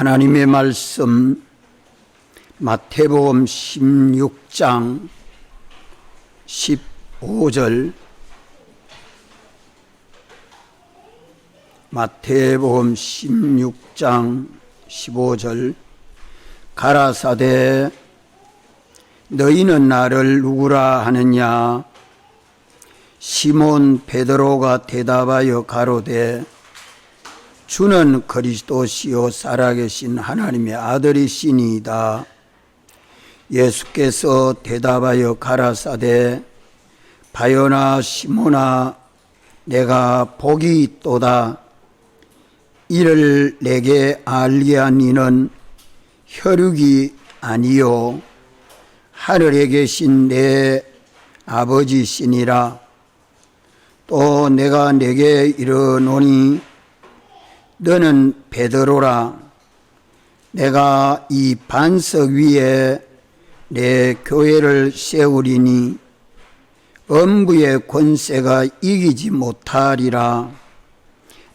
하나님의 말씀 마태복음 16장 15절, 마태복음 16장 15절. 가라사대 너희는 나를 누구라 하느냐? 시몬 베드로가 대답하여 가로되 주는 그리스도시요 살아계신 하나님의 아들이시니이다. 예수께서 대답하여 가라사대 바요나 시몬아, 내가 복이 있도다. 이를 내게 알게 한 이는 혈육이 아니요 하늘에 계신 내 아버지시니라. 또 내가 내게 이르노니 너는 베드로라. 내가 이 반석 위에 내 교회를 세우리니 음부의 권세가 이기지 못하리라.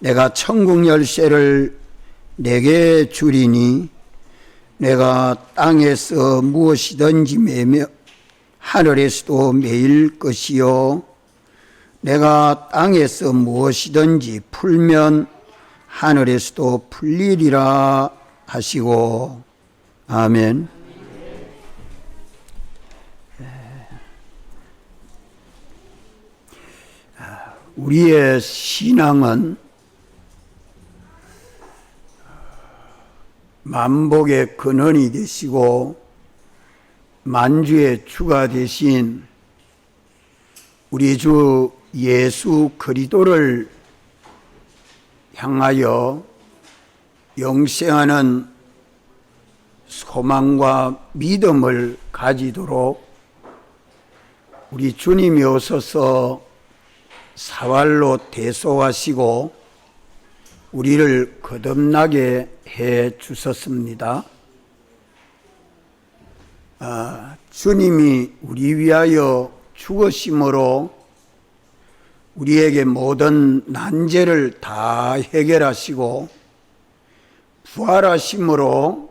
내가 천국 열쇠를 내게 주리니 내가 땅에서 무엇이든지 매며 하늘에서도 매일 것이요 내가 땅에서 무엇이든지 풀면 하늘에서도 풀리리라 하시고. 아멘. 우리의 신앙은 만복의 근원이 되시고 만주의 주가 되신 우리 주 예수 그리스도를 향하여 영생하는 소망과 믿음을 가지도록 우리 주님이 오셔서 사활로 대속하시고 우리를 거듭나게 해 주셨습니다. 주님이 우리 위하여 죽으심으로 우리에게 모든 난제를 다 해결하시고 부활하심으로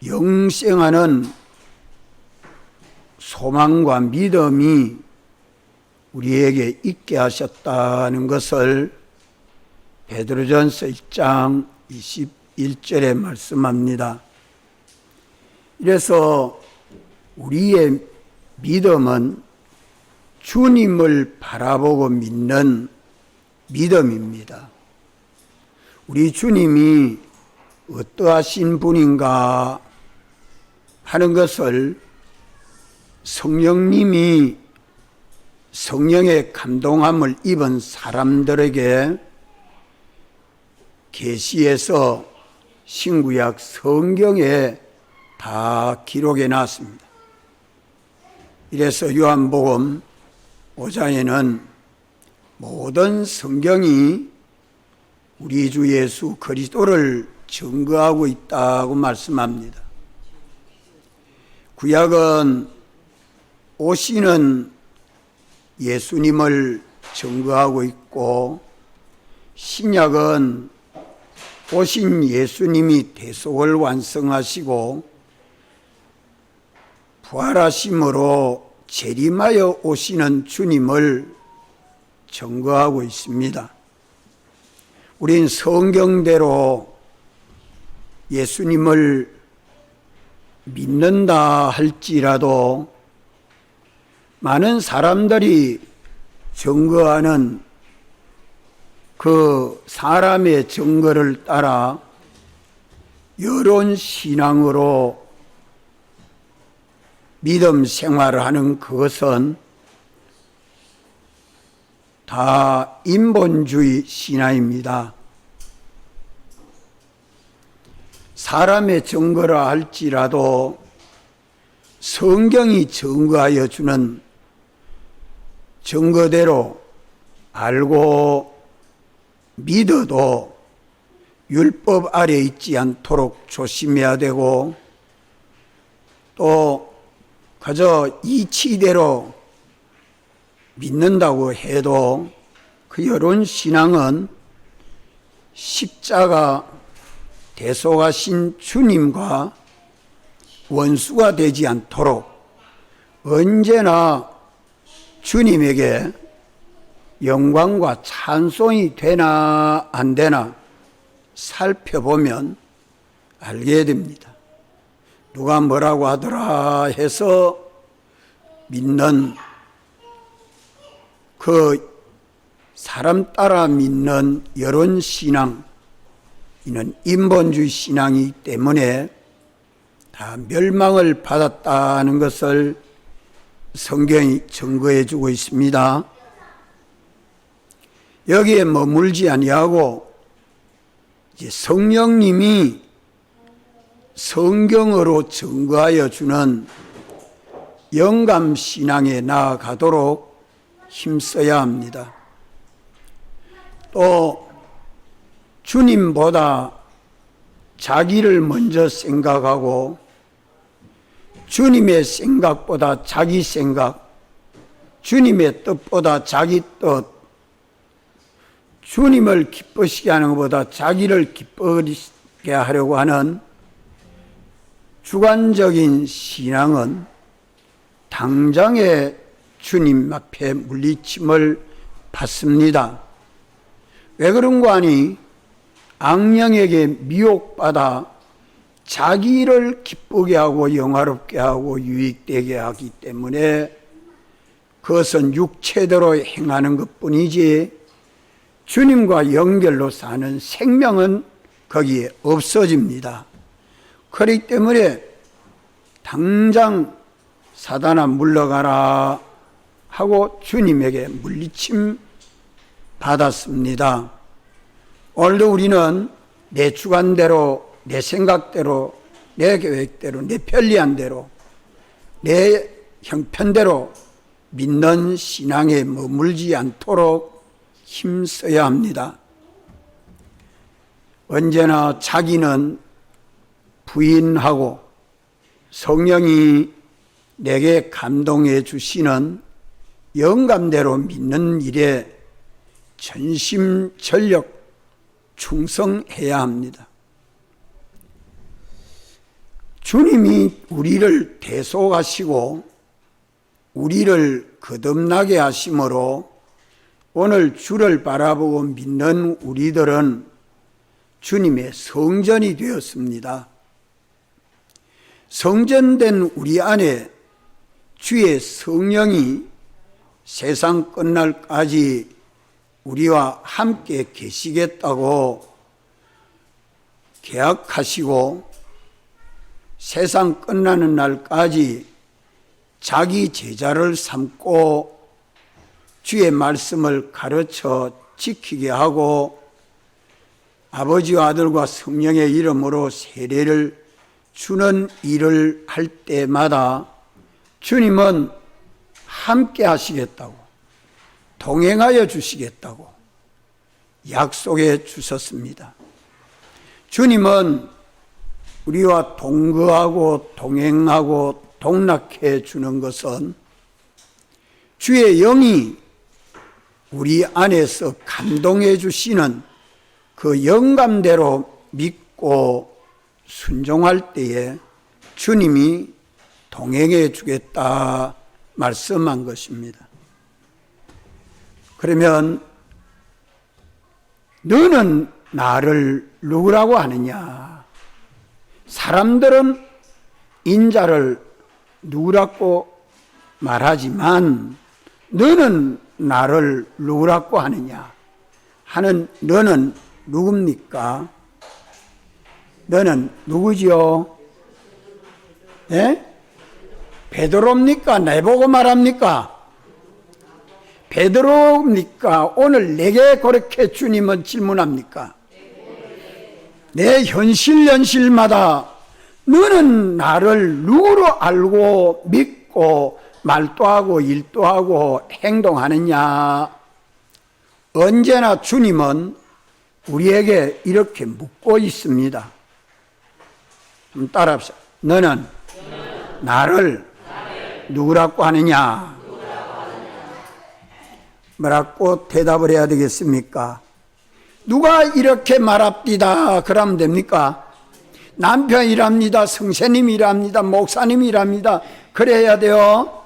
영생하는 소망과 믿음이 우리에게 있게 하셨다는 것을 베드로전서 1장 21절에 말씀합니다. 이래서 우리의 믿음은 주님을 바라보고 믿는 믿음입니다. 우리 주님이 어떠하신 분인가 하는 것을 성령님이 성령의 감동함을 입은 사람들에게 계시에서 신구약 성경에 다 기록해 놨습니다. 이래서 요한복음 5장에는 모든 성경이 우리 주 예수 그리스도를 증거하고 있다고 말씀합니다. 구약은 오시는 예수님을 증거하고 있고 신약은 오신 예수님이 대속을 완성하시고 부활하심으로 재림하여 오시는 주님을 증거하고 있습니다. 우린 성경대로 예수님을 믿는다 할지라도 많은 사람들이 증거하는 그 사람의 증거를 따라 여론 신앙으로 믿음 생활을 하는 그것은 다 인본주의 신앙입니다. 사람의 증거라 할지라도 성경이 증거하여 주는 증거대로 알고 믿어도 율법 아래 있지 않도록 조심해야 되고, 또 그저 이치대로 믿는다고 해도 그 여론 신앙은 십자가 대속하신 주님과 원수가 되지 않도록 언제나 주님에게 영광과 찬송이 되나 안 되나 살펴보면 알게 됩니다. 누가 뭐라고 하더라 해서 믿는 그 사람 따라 믿는 여론신앙, 이는 인본주의 신앙이기 때문에 다 멸망을 받았다는 것을 성경이 증거해 주고 있습니다. 여기에 머물지 아니하고 이제 성령님이 성경으로 증거하여 주는 영감 신앙에 나아가도록 힘써야 합니다. 또 주님보다 자기를 먼저 생각하고 주님의 생각보다 자기 생각, 주님의 뜻보다 자기 뜻, 주님을 기쁘시게 하는 것보다 자기를 기쁘게 하려고 하는 주관적인 신앙은 당장에 주님 앞에 물리침을 받습니다. 왜 그런 거 아니? 악령에게 미혹받아 자기를 기쁘게 하고 영화롭게 하고 유익되게 하기 때문에 그것은 육체대로 행하는 것뿐이지 주님과 연결로 사는 생명은 거기에 없어집니다. 그렇기 때문에 당장 사단아 물러가라 하고 주님에게 물리침 받았습니다. 오늘도 우리는 내 주관대로, 내 생각대로, 내 계획대로, 내 편리한 대로, 내 형편대로 믿는 신앙에 머물지 않도록 힘써야 합니다. 언제나 자기는 부인하고 성령이 내게 감동해 주시는 영감대로 믿는 일에 전심전력 충성해야 합니다. 주님이 우리를 대속하시고 우리를 거듭나게 하심으로 오늘 주를 바라보고 믿는 우리들은 주님의 성전이 되었습니다. 성전된 우리 안에 주의 성령이 세상 끝날까지 우리와 함께 계시겠다고 계약하시고 세상 끝나는 날까지 자기 제자를 삼고 주의 말씀을 가르쳐 지키게 하고 아버지와 아들과 성령의 이름으로 세례를 주는 일을 할 때마다 주님은 함께 하시겠다고, 동행하여 주시겠다고 약속해 주셨습니다. 주님은 우리와 동거하고 동행하고 동락해 주는 것은 주의 영이 우리 안에서 감동해 주시는 그 영감대로 믿고 순종할 때에 주님이 동행해 주겠다 말씀한 것입니다. 그러면 너는 나를 누구라고 하느냐? 사람들은 인자를 누구라고 말하지만 너는 나를 누구라고 하느냐 하는 너는 누굽니까? 너는 누구지요? 예? 베드로입니까? 내보고 말합니까? 베드로입니까? 오늘 내게 그렇게 주님은 질문합니까? 내 현실마다 너는 나를 누구로 알고 믿고 말도 하고 일도 하고 행동하느냐? 언제나 주님은 우리에게 이렇게 묻고 있습니다. 좀 따라합시다. 너는 나를 누구라고 하느냐? 뭐라고 대답을 해야 되겠습니까? 누가 이렇게 말합디다 그러면 됩니까? 남편이랍니다, 성세님이랍니다, 목사님이랍니다, 그래야 돼요?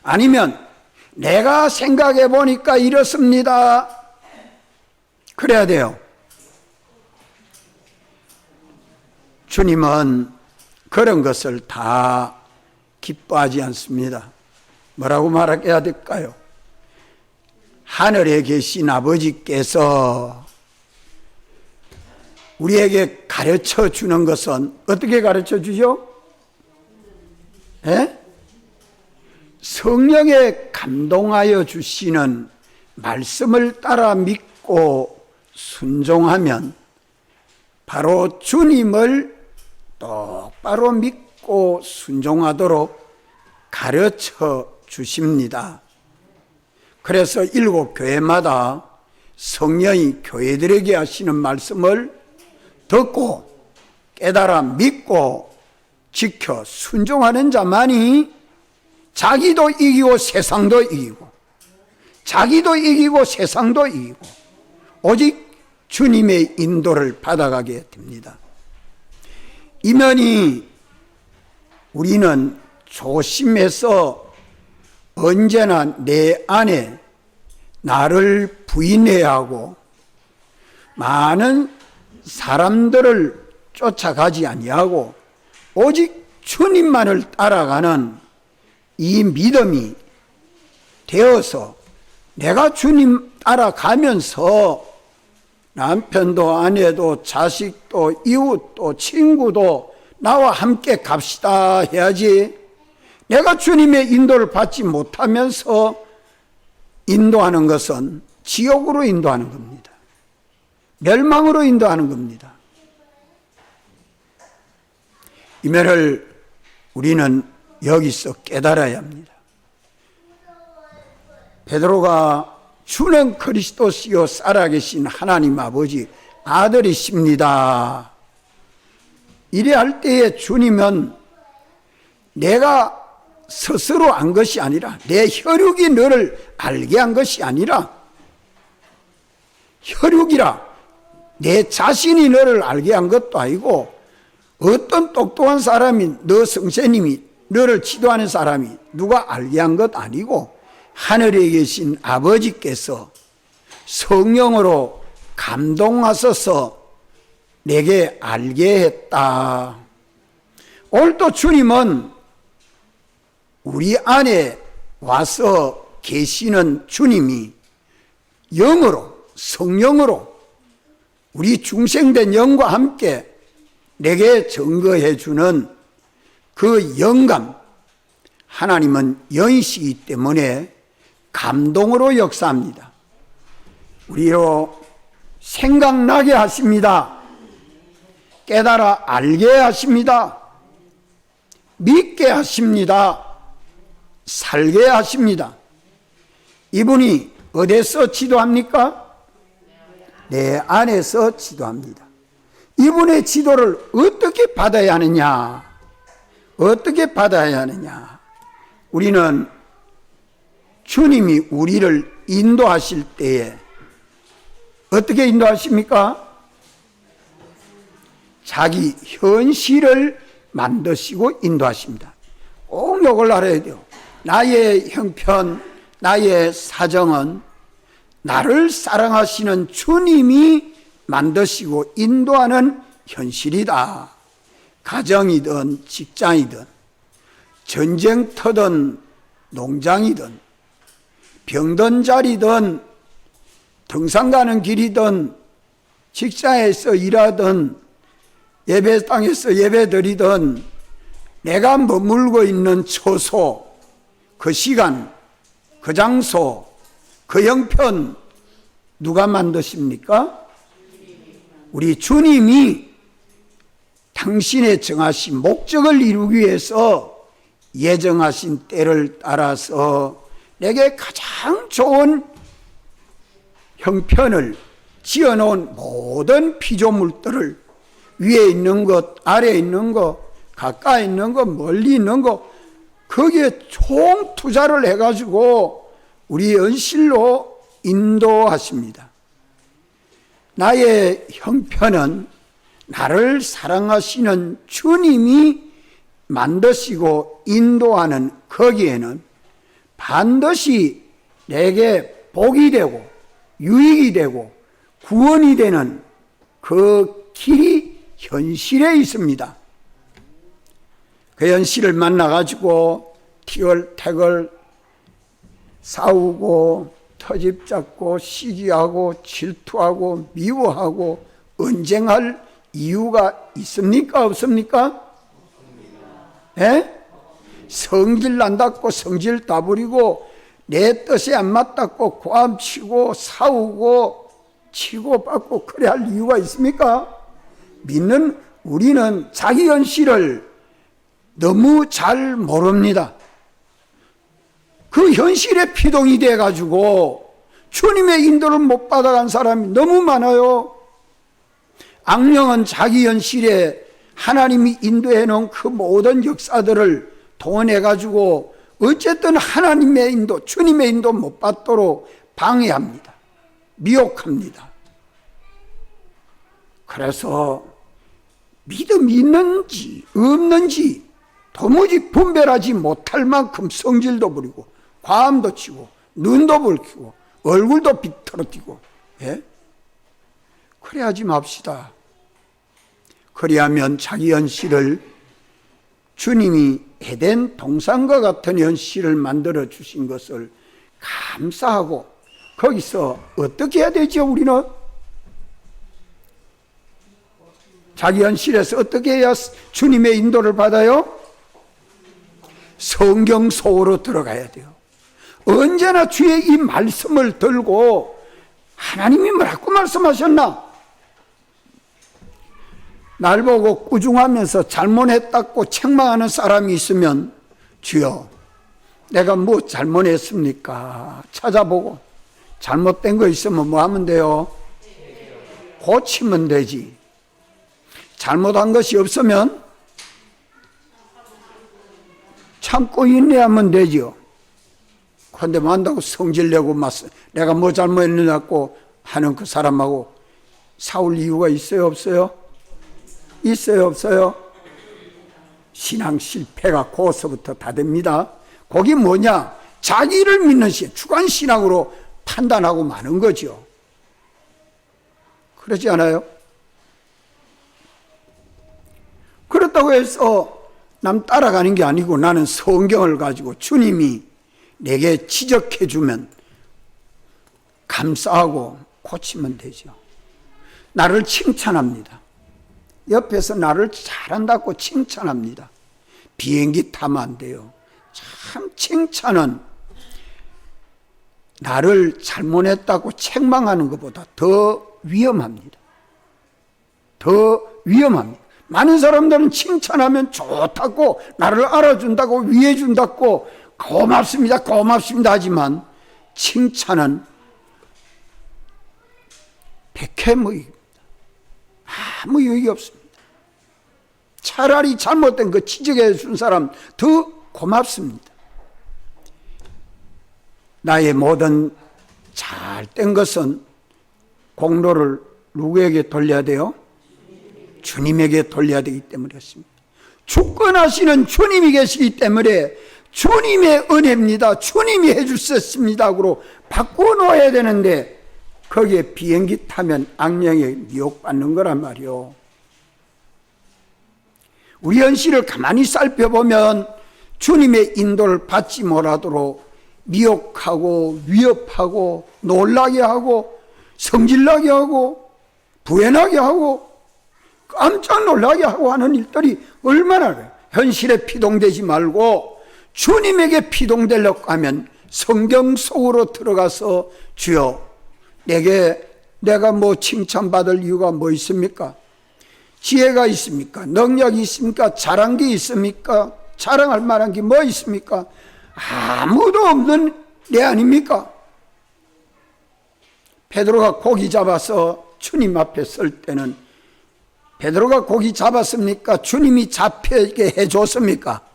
아니면 내가 생각해 보니까 이렇습니다, 그래야 돼요? 주님은 그런 것을 다 기뻐하지 않습니다. 뭐라고 말해야 될까요? 하늘에 계신 아버지께서 우리에게 가르쳐 주는 것은 어떻게 가르쳐 주죠? 성령에 감동하여 주시는 말씀을 따라 믿고 순종하면 바로 주님을 똑바로 믿고 순종하도록 가르쳐 주십니다. 그래서 7 교회마다 성령이 교회들에게 하시는 말씀을 듣고 깨달아 믿고 지켜 순종하는 자만이 자기도 이기고 세상도 이기고, 자기도 이기고 세상도 이기고 오직 주님의 인도를 받아가게 됩니다. 이면이 우리는 조심해서 언제나 내 안에 나를 부인해야 하고 많은 사람들을 쫓아가지 아니하고 오직 주님만을 따라가는 이 믿음이 되어서 내가 주님 따라가면서 남편도 아내도 자식도 이웃도 친구도 나와 함께 갑시다 해야지, 내가 주님의 인도를 받지 못하면서 인도하는 것은 지옥으로 인도하는 겁니다. 멸망으로 인도하는 겁니다. 이 면을 우리는 여기서 깨달아야 합니다. 베드로가 주는 그리스도시요 살아계신 하나님 아버지 아들이십니다, 이래 할 때에 주님은 내가 스스로 안 것이 아니라, 내 혈육이 너를 알게 한 것이 아니라, 혈육이라 내 자신이 너를 알게 한 것도 아니고 어떤 똑똑한 사람이, 너 성세님이 너를 지도하는 사람이 누가 알게 한 것 아니고 하늘에 계신 아버지께서 성령으로 감동하셔서 내게 알게 했다. 오늘도 주님은 우리 안에 와서 계시는 주님이 영으로, 성령으로 우리 중생된 영과 함께 내게 증거해 주는 그 영감, 하나님은 영이시기 때문에 감동으로 역사합니다. 우리로 생각나게 하십니다. 깨달아 알게 하십니다. 믿게 하십니다. 살게 하십니다. 이분이 어디서 지도합니까? 내 안에서 지도합니다. 이분의 지도를 어떻게 받아야 하느냐? 어떻게 받아야 하느냐? 우리는 주님이 우리를 인도하실 때에 어떻게 인도하십니까? 자기 현실을 만드시고 인도하십니다. 꼭 이걸 알아야 돼요. 나의 형편, 나의 사정은 나를 사랑하시는 주님이 만드시고 인도하는 현실이다. 가정이든 직장이든 전쟁터든 농장이든 병든 자리든 등산 가는 길이든 직장에서 일하든 예배 땅에서 예배 드리든 내가 머물고 있는 처소, 그 시간, 그 장소, 그 형편 누가 만드십니까? 우리 주님이 당신의 정하신 목적을 이루기 위해서 예정하신 때를 따라서 내게 가장 좋은 형편을 지어놓은 모든 피조물들을 위에 있는 것, 아래에 있는 것, 가까이 있는 것, 멀리 있는 것, 거기에 총 투자를 해가지고 우리 연실로 인도하십니다. 나의 형편은 나를 사랑하시는 주님이 만드시고 인도하는 거기에는 반드시 내게 복이 되고 유익이 되고 구원이 되는 그 길이 현실에 있습니다. 그 현실을 만나가지고 티걸태걸 싸우고 터집 잡고 시기하고 질투하고 미워하고 언쟁할 이유가 있습니까? 없습니까? 예? 성질 난다고 성질 다 부리고 내 뜻에 안 맞다고 고함치고 싸우고 치고받고 그래야 할 이유가 있습니까? 믿는 우리는 자기 현실을 너무 잘 모릅니다. 그 현실에 피동이 돼가지고 주님의 인도를 못 받아간 사람이 너무 많아요. 악령은 자기 현실에 하나님이 인도해 놓은 그 모든 역사들을 동원해가지고 어쨌든 하나님의 인도, 주님의 인도 못 받도록 방해합니다. 미혹합니다. 그래서 믿음이 있는지 없는지 도무지 분별하지 못할 만큼 성질도 부리고 과음도 치고 눈도 붉히고 얼굴도 비틀어지고, 예? 그래 하지 맙시다. 그리하면 자기 현실을 주님이 에덴 동산과 같은 현실을 만들어 주신 것을 감사하고 거기서 어떻게 해야 되죠? 우리는 자기 현실에서 어떻게 해야 주님의 인도를 받아요? 성경 속으로 들어가야 돼요. 언제나 주의 이 말씀을 들고 하나님이 뭐라고 말씀하셨나? 날 보고 꾸중하면서 잘못했다고 책망하는 사람이 있으면 주여 내가 뭐 잘못했습니까? 찾아보고 잘못된 거 있으면 뭐 하면 돼요? 고치면 되지. 잘못한 것이 없으면 참고 인내하면 되죠. 그런데 만다고 성질내고 내가 뭐 잘못했느냐고 하는 그 사람하고 싸울 이유가 있어요? 없어요? 있어요? 없어요? 신앙 실패가 거기서부터 다 됩니다. 거기 뭐냐? 자기를 믿는 주관신앙으로 판단하고 마는 거죠. 그러지 않아요? 그렇다고 해서 남 따라가는 게 아니고 나는 성경을 가지고 주님이 내게 지적해 주면 감사하고 고치면 되죠. 나를 칭찬합니다. 옆에서 나를 잘한다고 칭찬합니다. 비행기 타면 안 돼요. 참 칭찬은 나를 잘못했다고 책망하는 것보다 더 위험합니다. 더 위험합니다. 많은 사람들은 칭찬하면 좋다고 나를 알아준다고 위해준다고 고맙습니다 고맙습니다 하지만 칭찬은 백해무익입니다. 아무 유익이 없습니다. 차라리 잘못된 거 지적해 준 사람 더 고맙습니다. 나의 모든 잘된 것은 공로를 누구에게 돌려야 돼요? 주님에게 돌려야 되기 때문에 그렇습니다. 주권하시는 주님이 계시기 때문에 주님의 은혜입니다. 주님이 해주셨습니다 하고 바꿔놓아야 되는데 거기에 비행기 타면 악령에 미혹받는 거란 말이요. 우리 현실을 가만히 살펴보면 주님의 인도를 받지 못하도록 미혹하고 위협하고 놀라게 하고 성질나게 하고 부해나게 하고 깜짝 놀라게 하고 하는 일들이 얼마나 그래요. 현실에 피동되지 말고 주님에게 피동되려고 하면 성경 속으로 들어가서 주여 내가 뭐 칭찬받을 이유가 뭐 있습니까? 지혜가 있습니까? 능력이 있습니까? 잘한 게 있습니까? 자랑할 만한 게 뭐 있습니까? 아무도 없는 애 아닙니까? 베드로가 고기 잡아서 주님 앞에 설 때는 베드로가 고기 잡았습니까? 주님이 잡히게 해줬습니까?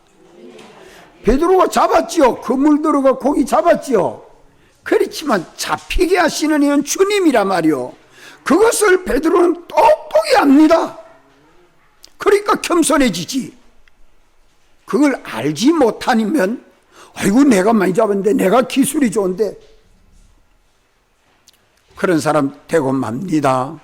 베드로가 잡았지요. 그물 들어가 고기 잡았지요. 그렇지만 잡히게 하시는 이는 주님이란 말이요. 그것을 베드로는 똑똑히 압니다. 그러니까 겸손해지지. 그걸 알지 못하면 아이고 내가 많이 잡았는데, 내가 기술이 좋은데, 그런 사람 되고 맙니다.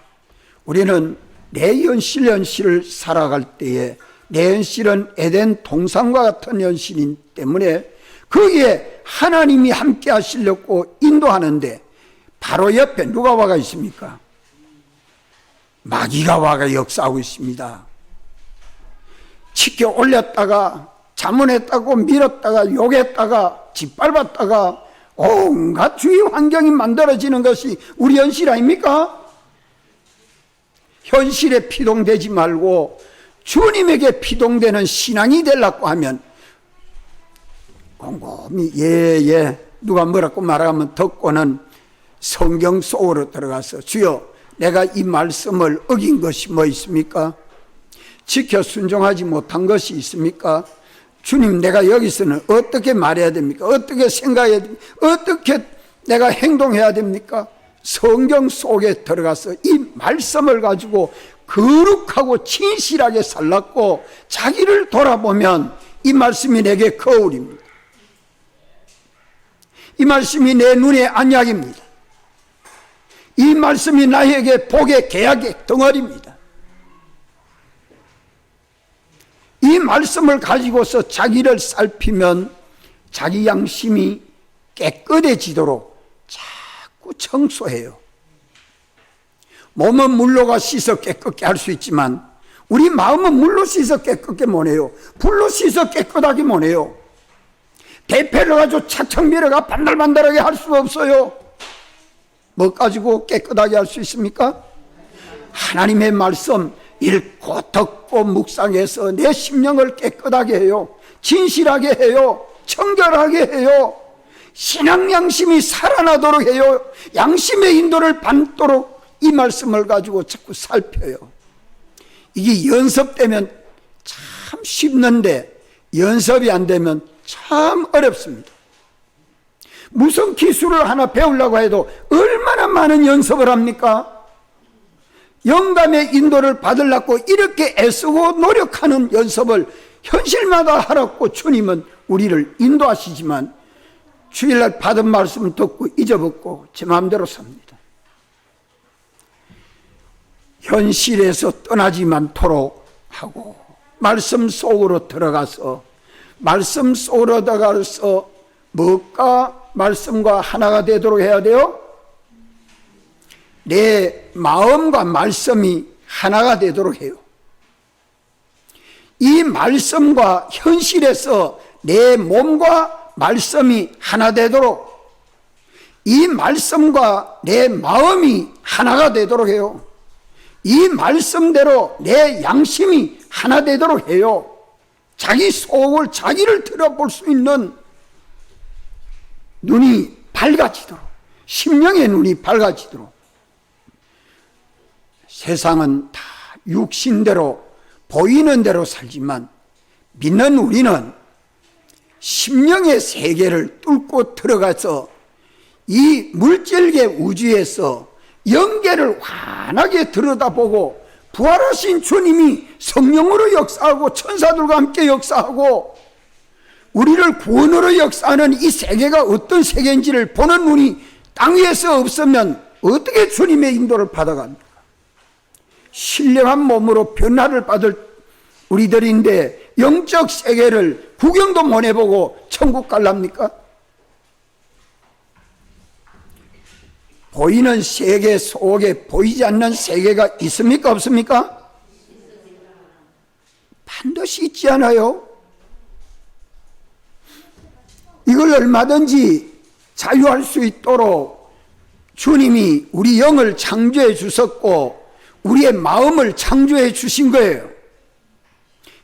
우리는 내 현실을 살아갈 때에 내 현실은 에덴 동산과 같은 현실이기 때문에 거기에 하나님이 함께 하시려고 인도하는데 바로 옆에 누가 와가 있습니까? 마귀가 와가 역사하고 있습니다. 치켜 올렸다가 자문했다고 밀었다가 욕했다가 짓밟았다가 온갖 주위 환경이 만들어지는 것이 우리 현실 아닙니까? 현실에 피동되지 말고 주님에게 피동되는 신앙이 되려고 하면 곰곰이 누가 뭐라고 말하면 듣고는 성경 속으로 들어가서 주여 내가 이 말씀을 어긴 것이 뭐 있습니까? 지켜 순종하지 못한 것이 있습니까? 주님, 내가 여기서는 어떻게 말해야 됩니까? 어떻게 생각해야 됩니까? 어떻게 내가 행동해야 됩니까? 성경 속에 들어가서 이 말씀을 가지고 거룩하고 진실하게 살랐고 자기를 돌아보면 이 말씀이 내게 거울입니다. 이 말씀이 내 눈에 안약입니다. 이 말씀이 나에게 복의 계약의 덩어리입니다. 이 말씀을 가지고서 자기를 살피면 자기 양심이 깨끗해지도록 자꾸 청소해요. 몸은 물로가 씻어 깨끗게 할 수 있지만 우리 마음은 물로 씻어 깨끗게 못해요. 불로 씻어 깨끗하게 못해요. 대패를 가지고 차창 밀어가 반달반달하게 할 수 없어요. 뭐 가지고 깨끗하게 할 수 있습니까? 하나님의 말씀 읽고 듣고 묵상해서 내 심령을 깨끗하게 해요. 진실하게 해요. 청결하게 해요. 신앙 양심이 살아나도록 해요. 양심의 인도를 받도록 이 말씀을 가지고 자꾸 살펴요. 이게 연습되면 참 쉽는데 연습이 안 되면 참 어렵습니다. 무슨 기술을 하나 배우려고 해도 얼마나 많은 연습을 합니까? 영감의 인도를 받으려고 이렇게 애쓰고 노력하는 연습을 현실마다 하라고 주님은 우리를 인도하시지만 주일날 받은 말씀을 듣고 잊어먹고 제 마음대로 삽니다. 현실에서 떠나지 않도록 하고 말씀 속으로 들어가서 말씀 속으로 들어가서 무엇과 말씀과 하나가 되도록 해야 돼요? 내 마음과 말씀이 하나가 되도록 해요. 이 말씀과 현실에서 내 몸과 말씀이 하나 되도록, 이 말씀과 내 마음이 하나가 되도록 해요. 이 말씀대로 내 양심이 하나 되도록 해요. 자기 속을, 자기를 들어볼 수 있는 눈이 밝아지도록, 심령의 눈이 밝아지도록. 세상은 다 육신대로 보이는 대로 살지만 믿는 우리는 심령의 세계를 뚫고 들어가서 이 물질계 우주에서 영계를 환하게 들여다보고 부활하신 주님이 성령으로 역사하고 천사들과 함께 역사하고 우리를 구원으로 역사하는 이 세계가 어떤 세계인지를 보는 눈이 땅 위에서 없으면 어떻게 주님의 인도를 받아갑니까? 신령한 몸으로 변화를 받을 우리들인데 영적 세계를 구경도 못 해보고 천국 갈랍니까? 보이는 세계 속에 보이지 않는 세계가 있습니까? 없습니까? 반드시 있지 않아요? 이걸 얼마든지 자유할 수 있도록 주님이 우리 영을 창조해 주셨고 우리의 마음을 창조해 주신 거예요.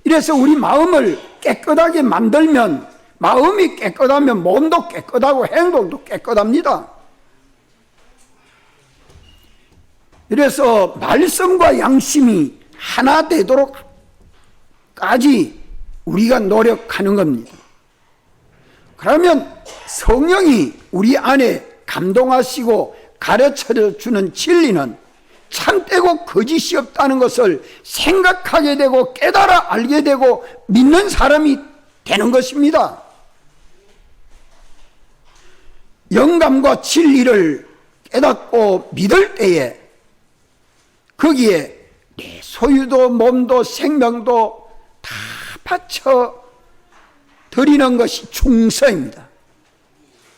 이래서 우리 마음을 깨끗하게 만들면, 마음이 깨끗하면 몸도 깨끗하고 행동도 깨끗합니다. 이래서 말씀과 양심이 하나 되도록까지 우리가 노력하는 겁니다. 그러면 성령이 우리 안에 감동하시고 가르쳐 주는 진리는 참되고 거짓이 없다는 것을 생각하게 되고 깨달아 알게 되고 믿는 사람이 되는 것입니다. 영감과 진리를 깨닫고 믿을 때에 거기에 내 소유도 몸도 생명도 다 바쳐 드리는 것이 충성입니다.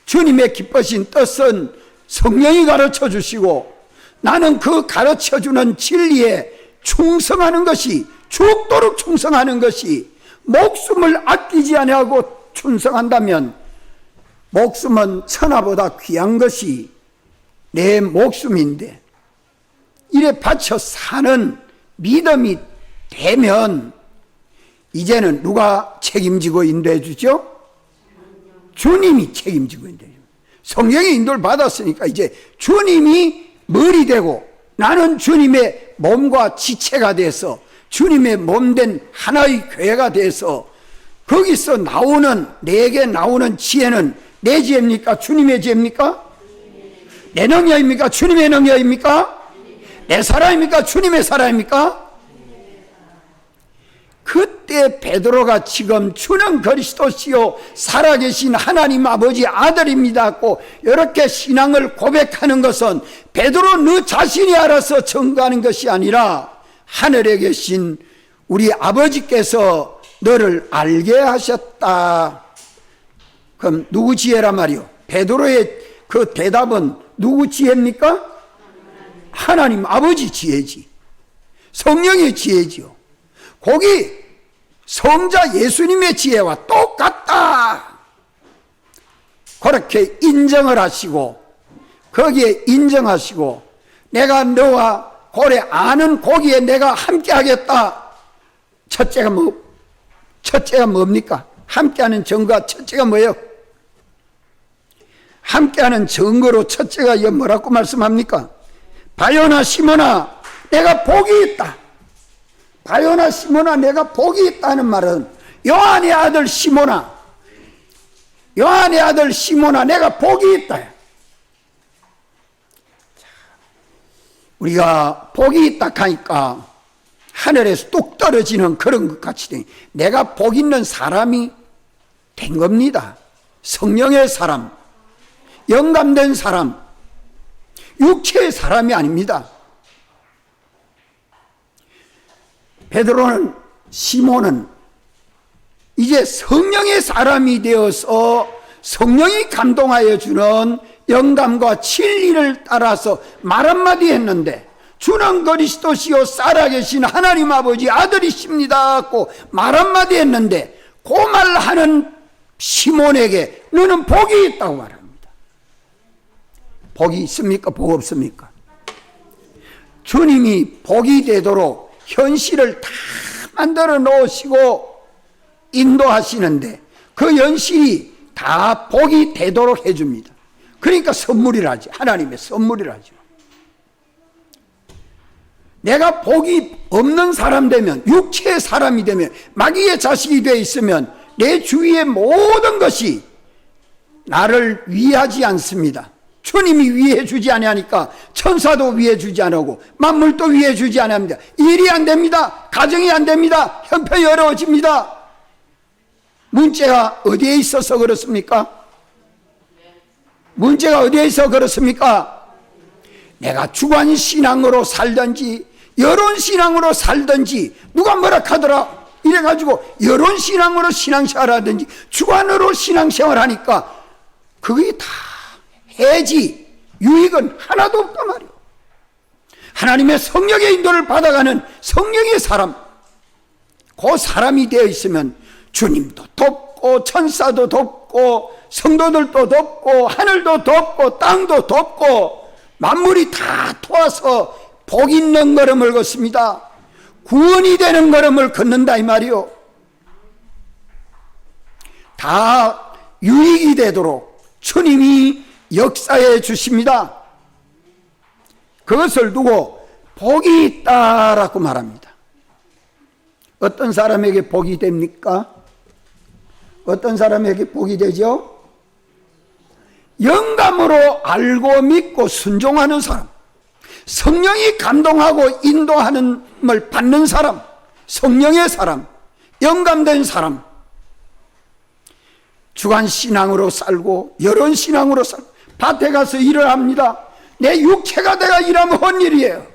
주님의 기쁘신 뜻은 성령이 가르쳐 주시고 나는 그 가르쳐 주는 진리에 충성하는 것이, 죽도록 충성하는 것이, 목숨을 아끼지 아니하고 충성한다면 목숨은 천하보다 귀한 것이 내 목숨인데 이래 바쳐 사는 믿음이 되면 이제는 누가 책임지고 인도해 주죠? 주님이 책임지고 인도해 줍니다. 성령의 인도를 받았으니까 이제 주님이 머리 되고 나는 주님의 몸과 지체가 돼서 주님의 몸된 하나의 교회가 돼서 거기서 나오는, 내게 나오는 지혜는 내 지혜입니까? 주님의 지혜입니까? 내 능력입니까? 주님의 능력입니까? 내 사랑입니까? 주님의 사랑입니까? 그때 베드로가 지금 주는 그리스도시요 살아계신 하나님 아버지 아들입니다고 이렇게 신앙을 고백하는 것은 베드로 너 자신이 알아서 증거하는 것이 아니라 하늘에 계신 우리 아버지께서 너를 알게 하셨다. 그럼 누구 지혜란 말이요? 베드로의 그 대답은 누구 지혜입니까? 하나님 아버지 지혜지. 성령의 지혜지요. 거기 성자 예수님의 지혜와 똑같다. 그렇게 인정을 하시고 거기에 인정하시고 내가 너와 고래 아는 고기에 내가 함께 하겠다. 첫째가 뭡니까? 함께하는 증거가 첫째가 뭐예요? 함께하는 증거로 첫째가 뭐라고 말씀합니까? 바요나 시몬아 내가 복이 있다. 바요나 시몬아 내가 복이 있다는 말은 요한의 아들 시몬아 내가 복이 있다. 우리가 복이 있다 하니까 하늘에서 뚝 떨어지는 그런 것 같이 돼. 내가 복 있는 사람이 된 겁니다. 성령의 사람, 영감된 사람, 육체의 사람이 아닙니다. 베드로는, 시몬은 이제 성령의 사람이 되어서 성령이 감동하여 주는 영감과 진리를 따라서 말 한마디 했는데 주는 그리스도시요 살아계신 하나님 아버지 아들이십니다 하고 말 한마디 했는데 그 말하는 시몬에게 너는 복이 있다고 말합니다. 복이 있습니까? 복 없습니까? 주님이 복이 되도록 현실을 다 만들어 놓으시고 인도하시는데 그 현실이 다 복이 되도록 해줍니다. 그러니까 선물이라지. 하나님의 선물이라죠. 내가 복이 없는 사람 되면, 육체의 사람이 되면, 마귀의 자식이 되어 있으면 내 주위의 모든 것이 나를 위하지 않습니다. 주님이 위해 주지 아니하니까 천사도 위해 주지 않고 만물도 위해 주지 않습니다. 일이 안 됩니다. 가정이 안 됩니다. 형편이 어려워집니다. 문제가 어디에 있어서 그렇습니까? 문제가 어디에 있어 그렇습니까? 내가 주관 신앙으로 살든지 여론 신앙으로 살든지 누가 뭐라 하더라 이래가지고 여론 신앙으로 신앙생활 하든지 주관으로 신앙생활 하니까 그게 다 해지 유익은 하나도 없단 말이에요. 하나님의 성령의 인도를 받아가는 성령의 사람, 그 사람이 되어 있으면 주님도 돕고 천사도 돕고 성도들도 돕고 하늘도 돕고 땅도 돕고 만물이 다 도와서 복 있는 걸음을 걷습니다. 구원이 되는 걸음을 걷는다 이 말이요. 다 유익이 되도록 주님이 역사해 주십니다. 그것을 두고 복이 있다라고 말합니다. 어떤 사람에게 복이 됩니까? 어떤 사람에게 복이 되죠? 영감으로 알고 믿고 순종하는 사람, 성령이 감동하고 인도하는을 받는 사람, 성령의 사람, 영감된 사람, 주간신앙으로 살고 여론신앙으로 살고 밭에 가서 일을 합니다. 내 육체가 내가 일하면 헌 일이에요.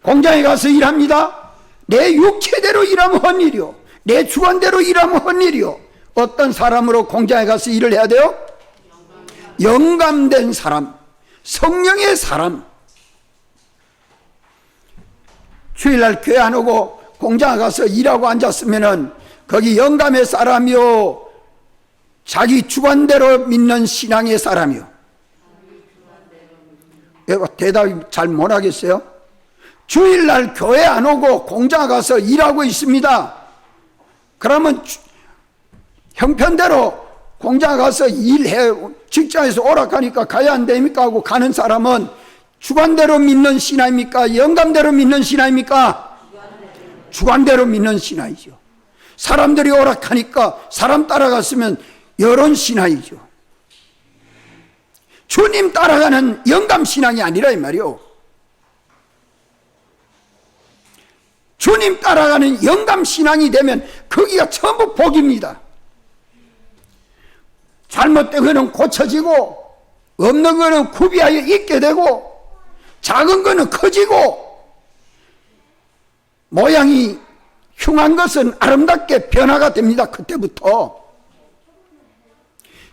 공장에 가서 일합니다. 내 육체대로 일하면 헌 일이요, 내 주관대로 일하면 헌 일이요. 어떤 사람으로 공장에 가서 일을 해야 돼요? 영감된 사람, 성령의 사람. 주일날 교회 안 오고 공장에 가서 일하고 앉았으면은 거기 영감의 사람이요, 자기 주관대로 믿는 신앙의 사람이요. 대답이 잘 못하겠어요? 주일날 교회 안 오고 공장에 가서 일하고 있습니다. 그러면 형편대로 공장에 가서 일해, 직장에서 오락하니까 가야 안 됩니까 하고 가는 사람은 주관대로 믿는 신앙입니까? 영감대로 믿는 신앙입니까? 주관대로 믿는 신앙이죠. 사람들이 오락하니까 사람 따라갔으면 여론 신앙이죠. 주님 따라가는 영감 신앙이 아니라 이 말이요. 주님 따라가는 영감 신앙이 되면 거기가 전부 복입니다. 잘못된 거는 고쳐지고, 없는 거는 구비하여 있게 되고, 작은 거는 커지고, 모양이 흉한 것은 아름답게 변화가 됩니다. 그때부터.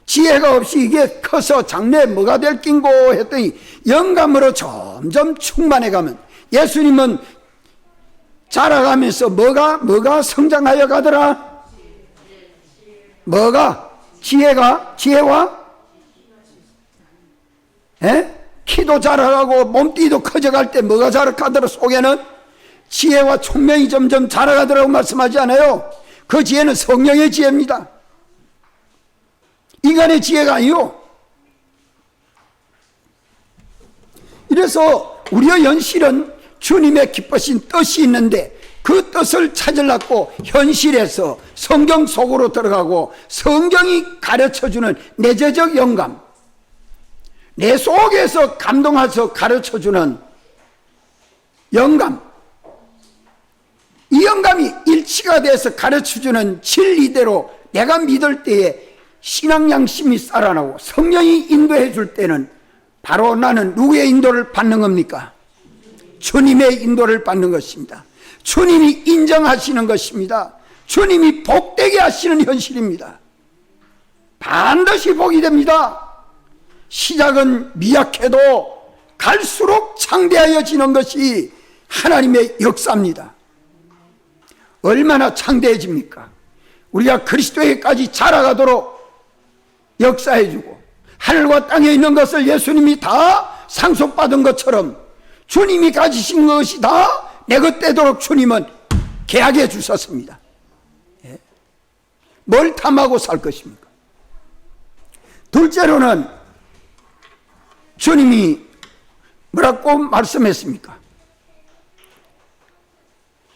지혜가 없이 이게 커서 장래에 뭐가 될 낀고 했더니 영감으로 점점 충만해 가면, 예수님은 자라가면서 뭐가 성장하여 가더라? 뭐가? 지혜와? 키도 자라가고 몸띠도 커져갈 때 뭐가 자라가더라? 속에는 지혜와 총명이 점점 자라가더라고 말씀하지 않아요? 그 지혜는 성령의 지혜입니다. 인간의 지혜가 아니요. 이래서 우리의 현실은 주님의 기쁘신 뜻이 있는데 그 뜻을 찾으려고 현실에서 성경 속으로 들어가고 성경이 가르쳐주는 내재적 영감, 내 속에서 감동해서 가르쳐주는 영감, 이 영감이 일치가 돼서 가르쳐주는 진리대로 내가 믿을 때에 신앙 양심이 살아나고 성령이 인도해 줄 때는 바로 나는 누구의 인도를 받는 겁니까? 주님의 인도를 받는 것입니다. 주님이 인정하시는 것입니다. 주님이 복되게 하시는 현실입니다. 반드시 복이 됩니다. 시작은 미약해도 갈수록 창대하여지는 것이 하나님의 역사입니다. 얼마나 창대해집니까? 우리가 그리스도에까지 자라가도록 역사해주고 하늘과 땅에 있는 것을 예수님이 다 상속받은 것처럼 주님이 가지신 것이 다 내 것 되도록 주님은 계약해 주셨습니다. 뭘 탐하고 살 것입니까? 둘째로는 주님이 뭐라고 말씀했습니까?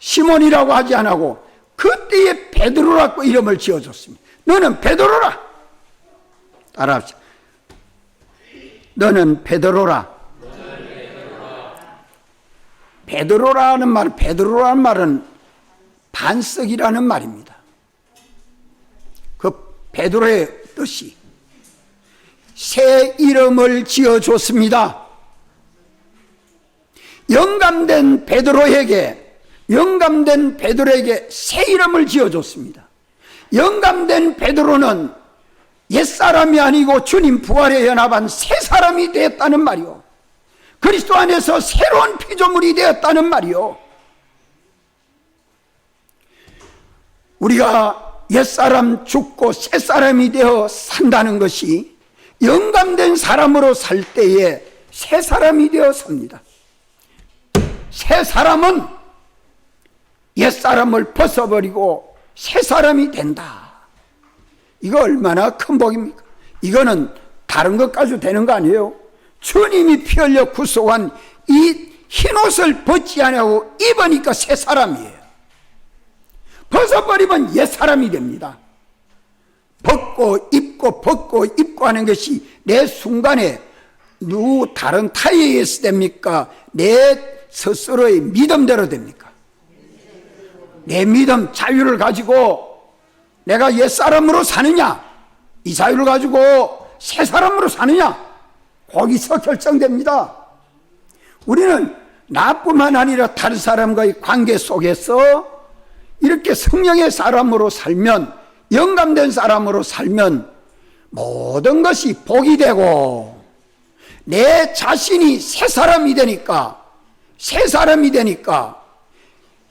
시몬이라고 하지 않고 그때에 베드로라고 이름을 지어줬습니다. 너는 베드로라. 따라합시다. 너는 베드로라. 베드로라는 말은 반석이라는 말입니다. 그 베드로의 뜻이 새 이름을 지어줬습니다. 영감된 베드로에게 새 이름을 지어줬습니다. 영감된 베드로는 옛사람이 아니고 주님 부활에 연합한 새 사람이 되었다는 말이요, 그리스도 안에서 새로운 피조물이 되었다는 말이요. 우리가 옛사람 죽고 새사람이 되어 산다는 것이 영감된 사람으로 살 때에 새 사람이 되어 삽니다. 새 사람은 옛사람을 벗어버리고 새 사람이 된다. 이거 얼마나 큰 복입니까? 이거는 다른 것 가지고 되는 거 아니에요? 주님이 피 흘려 구속한 이 흰옷을 벗지 않고 입으니까 새 사람이에요. 벗어버리면 옛 사람이 됩니다. 벗고 입고 하는 것이 내 순간에 누구 다른 타에 의해서 됩니까? 내 스스로의 믿음대로 됩니까? 내 믿음 자유를 가지고 내가 옛사람으로 사느냐, 이 자유를 가지고 새 사람으로 사느냐, 거기서 결정됩니다. 우리는 나뿐만 아니라 다른 사람과의 관계 속에서 이렇게 성령의 사람으로 살면, 영감된 사람으로 살면 모든 것이 복이 되고 내 자신이 새 사람이 되니까, 새 사람이 되니까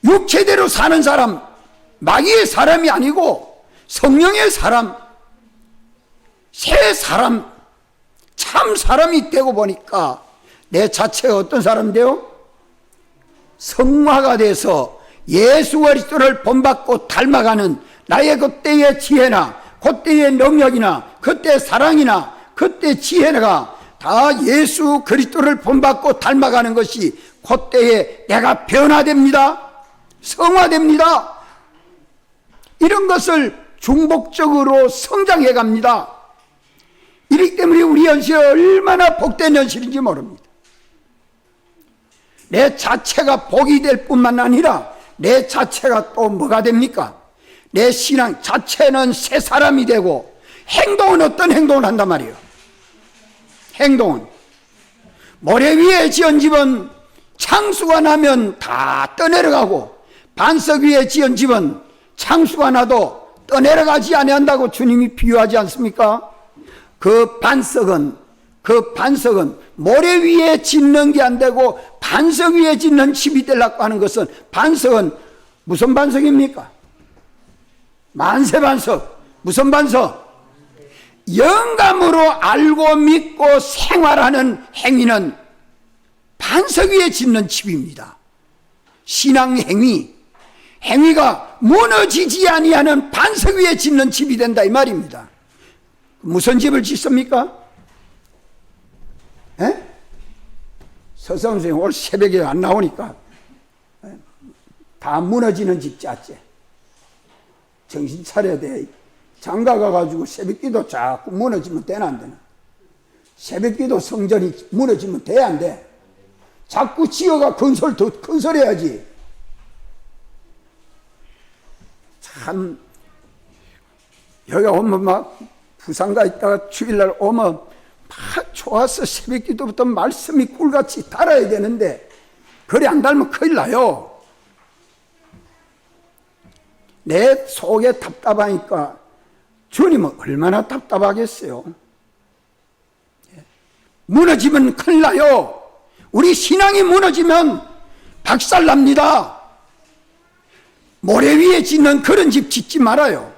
육체대로 사는 사람, 마귀의 사람이 아니고 성령의 사람, 새 사람, 참 사람이 되고 보니까 내 자체가 어떤 사람 돼요? 성화가 돼서 예수 그리스도를 본받고 닮아가는 나의 그때의 지혜나 그때의 능력이나 그때의 사랑이나 그때의 지혜가 다 예수 그리스도를 본받고 닮아가는 것이 그때에 내가 변화됩니다. 성화됩니다. 이런 것을 중복적으로 성장해 갑니다. 이렇기 때문에 우리 현실이 얼마나 복된 현실인지 모릅니다. 내 자체가 복이 될 뿐만 아니라 내 자체가 또 뭐가 됩니까? 내 신앙 자체는 새 사람이 되고 행동은 어떤 행동을 한단 말이에요. 행동은 모래 위에 지은 집은 창수가 나면 다 떠내려가고 반석 위에 지은 집은 창수가 나도 떠내려가지 아니한다고 주님이 비유하지 않습니까? 그 반석은 모래 위에 짓는 게 안 되고 반석 위에 짓는 집이 되려고 하는 것은, 반석은 무슨 반석입니까? 만세반석. 무슨 반석? 영감으로 알고 믿고 생활하는 행위는 반석 위에 짓는 집입니다. 신앙 행위가 무너지지 아니하는 반석 위에 짓는 집이 된다 이 말입니다. 무슨 집을 짓습니까? 서성 선생님 오늘 새벽에 안 나오니까 다 무너지는 집 짰지. 정신 차려야 돼. 장가 가가지고 새벽기도 자꾸 무너지면 되나 안 되나? 새벽기도 성전이 무너지면 돼 안 돼? 자꾸 지어가 건설해야지. 참 여기 오면 막 부산가 있다가 주일날 오면 막 좋아서 새벽기도부터 말씀이 꿀같이 달아야 되는데 그래 안 달면 큰일 나요. 내 속에 답답하니까 주님은 얼마나 답답하겠어요. 무너지면 큰일 나요. 우리 신앙이 무너지면 박살납니다. 모래 위에 짓는 그런 집 짓지 말아요.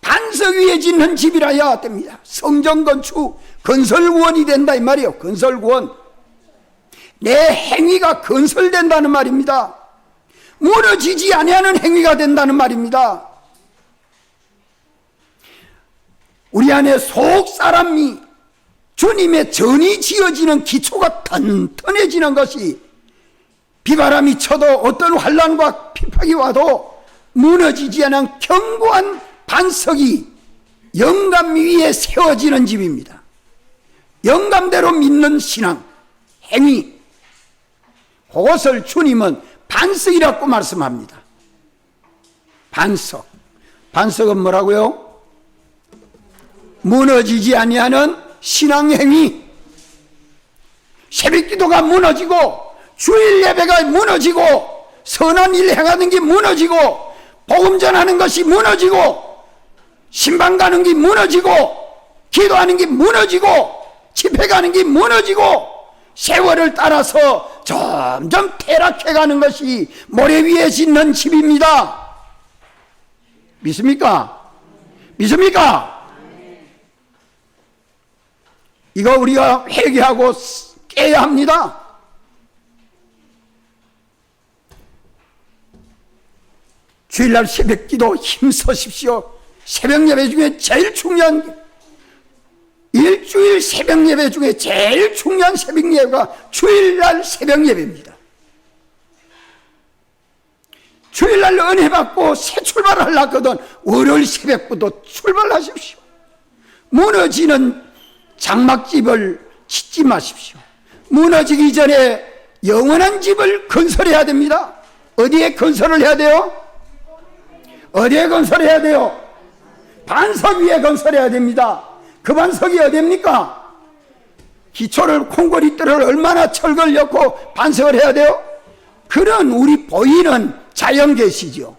반석 위에 짓는 집이라야 됩니다. 성전 건축, 건설구원이 된다 이 말이에요. 건설구원. 내 행위가 건설된다는 말입니다. 무너지지 아니하는 행위가 된다는 말입니다. 우리 안에 속 사람이 주님의 전이 지어지는 기초가 튼튼해지는 것이 비바람이 쳐도 어떤 환난과 핍박이 와도 무너지지 않은 견고한 반석이 영감 위에 세워지는 집입니다. 영감대로 믿는 신앙, 행위, 그것을 주님은 반석이라고 말씀합니다. 반석은 뭐라고요? 무너지지 아니하는 신앙행위. 새벽기도가 무너지고 주일 예배가 무너지고 선한 일 행하는 게 무너지고 복음 전하는 것이 무너지고 신방 가는 게 무너지고 기도하는 게 무너지고 집회 가는 게 무너지고 세월을 따라서 점점 퇴락해가는 것이 모래 위에 짓는 집입니다. 믿습니까? 믿습니까? 이거 우리가 회개하고 깨야 합니다. 주일날 새벽기도 힘쓰십시오. 새벽예배 중에 제일 중요한, 일주일 새벽예배 중에 제일 중요한 새벽예배가 주일날 새벽예배입니다. 주일날 은혜 받고 새 출발을 하거든 월요일 새벽부터 출발하십시오. 무너지는 장막집을 짓지 마십시오. 무너지기 전에 영원한 집을 건설해야 됩니다. 어디에 건설을 해야 돼요? 어디에 건설해야 돼요? 반석 위에 건설해야 됩니다. 그 반석이 어디입니까? 기초를 콩고리대를 얼마나 철거를 엮고 반석을 해야 돼요? 그런 우리 보이는 자연계시죠.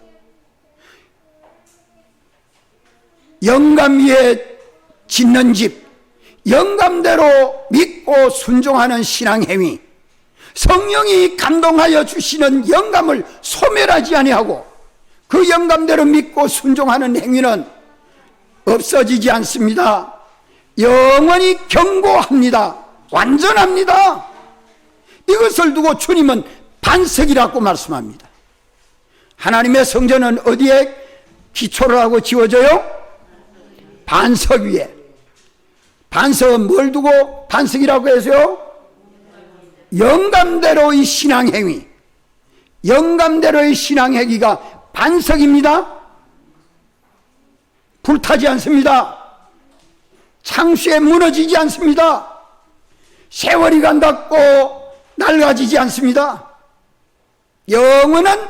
영감 위에 짓는 집, 영감대로 믿고 순종하는 신앙행위, 성령이 감동하여 주시는 영감을 소멸하지 아니하고 그 영감대로 믿고 순종하는 행위는 없어지지 않습니다. 영원히 견고합니다. 완전합니다. 이것을 두고 주님은 반석이라고 말씀합니다. 하나님의 성전은 어디에 기초를 하고 지어져요? 반석 위에. 반석은 뭘 두고 반석이라고 해서요? 영감대로의 신앙행위, 영감대로의 신앙행위가 반석입니다. 불타지 않습니다. 창수에 무너지지 않습니다. 세월이 간다고 낡아지지 않습니다. 영원한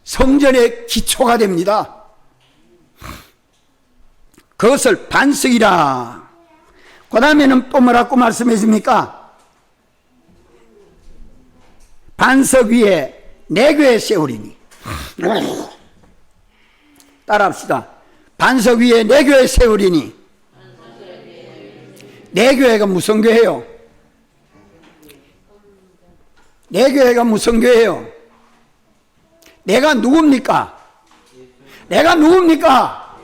성전의 기초가 됩니다. 그것을 반석이라. 그 다음에는 또 뭐라고 말씀해 줍니까? 반석 위에 내 교회 세우리니. 따라합시다. 반석 위에 내 교회 세우리니. 내 교회가 무슨 교회요? 내 교회가 무슨 교회요? 내가 누굽니까? 내가 누굽니까?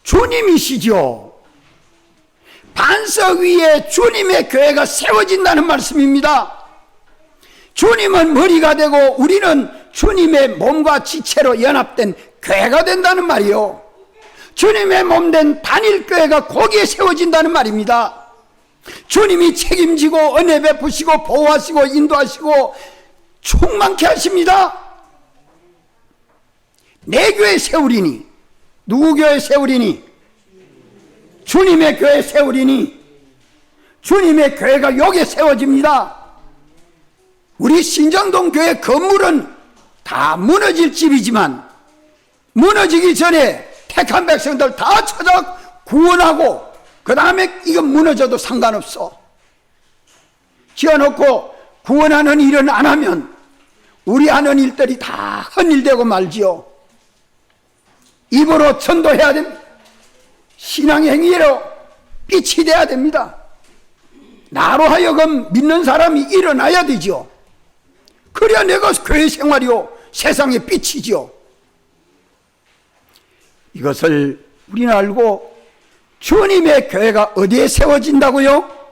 주님이시죠. 반석 위에 주님의 교회가 세워진다는 말씀입니다. 주님은 머리가 되고 우리는 주님의 몸과 지체로 연합된 교회가 된다는 말이요. 주님의 몸된 단일교회가 거기에 세워진다는 말입니다. 주님이 책임지고 은혜 베푸시고 보호하시고 인도하시고 충만케 하십니다. 내 교회 세우리니. 누구 교회 세우리니? 주님의 교회 세우리니. 주님의 교회가 여기에 세워집니다. 우리 신정동 교회 건물은 다 무너질 집이지만 무너지기 전에 택한 백성들 다 찾아 구원하고 그 다음에 이건 무너져도 상관없어. 지어놓고 구원하는 일은 안 하면 우리 하는 일들이 다 헛일되고 말지요. 입으로 전도해야 됩니다. 신앙행위로 빛이 돼야 됩니다. 나로 하여금 믿는 사람이 일어나야 되죠. 그래야 내가 교회 생활이요 세상의 빛이죠. 이것을 우리는 알고 주님의 교회가 어디에 세워진다고요?